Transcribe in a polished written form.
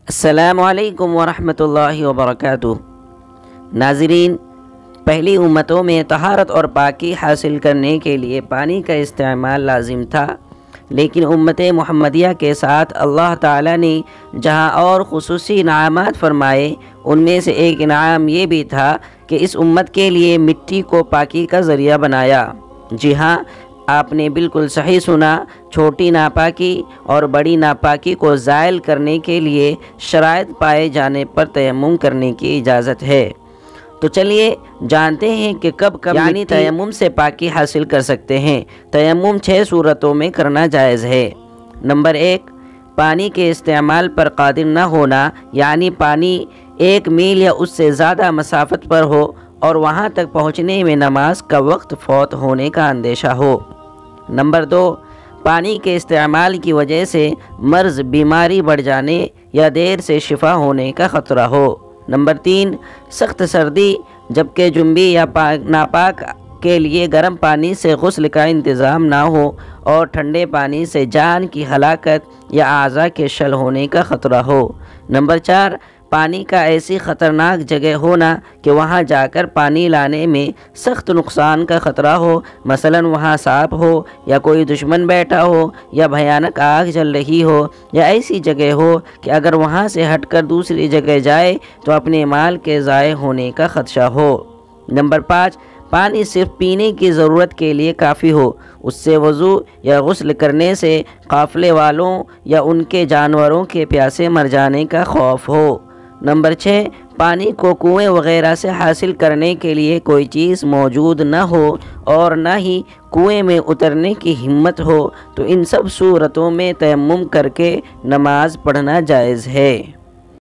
السلام علیکم ورحمۃ اللہ وبرکاتہ۔ ناظرین، پہلی امتوں میں طہارت اور پاکی حاصل کرنے کے لیے پانی کا استعمال لازم تھا، لیکن امت محمدیہ کے ساتھ اللہ تعالیٰ نے جہاں اور خصوصی انعامات فرمائے، ان میں سے ایک انعام یہ بھی تھا کہ اس امت کے لیے مٹی کو پاکی کا ذریعہ بنایا۔ جی ہاں، آپ نے بالکل صحیح سنا، چھوٹی ناپاکی اور بڑی ناپاکی کو زائل کرنے کے لیے شرائط پائے جانے پر تیمم کرنے کی اجازت ہے۔ تو چلیے جانتے ہیں کہ کب یعنی تیمم سے پاکی حاصل کر سکتے ہیں۔ تیمم 6 صورتوں میں کرنا جائز ہے۔ نمبر 1، پانی کے استعمال پر قادر نہ ہونا، یعنی پانی 1 میل یا اس سے زیادہ مسافت پر ہو اور وہاں تک پہنچنے میں نماز کا وقت فوت ہونے کا اندیشہ ہو۔ نمبر 2، پانی کے استعمال کی وجہ سے مرض بیماری بڑھ جانے یا دیر سے شفا ہونے کا خطرہ ہو۔ نمبر 3، سخت سردی جبکہ جنبی یا ناپاک کے لیے گرم پانی سے غسل کا انتظام نہ ہو اور ٹھنڈے پانی سے جان کی ہلاکت یا اعضاء کے شل ہونے کا خطرہ ہو۔ نمبر 4، پانی کا ایسی خطرناک جگہ ہونا کہ وہاں جا کر پانی لانے میں سخت نقصان کا خطرہ ہو، مثلا وہاں سانپ ہو یا کوئی دشمن بیٹھا ہو یا بھیانک آگ جل رہی ہو یا ایسی جگہ ہو کہ اگر وہاں سے ہٹ کر دوسری جگہ جائے تو اپنے مال کے ضائع ہونے کا خدشہ ہو۔ نمبر 5، پانی صرف پینے کی ضرورت کے لیے کافی ہو، اس سے وضو یا غسل کرنے سے قافلے والوں یا ان کے جانوروں کے پیاسے مر جانے کا خوف ہو۔ نمبر 6، پانی کو کنویں وغیرہ سے حاصل کرنے کے لیے کوئی چیز موجود نہ ہو اور نہ ہی کنویں میں اترنے کی ہمت ہو، تو ان سب صورتوں میں تیمم کر کے نماز پڑھنا جائز ہے۔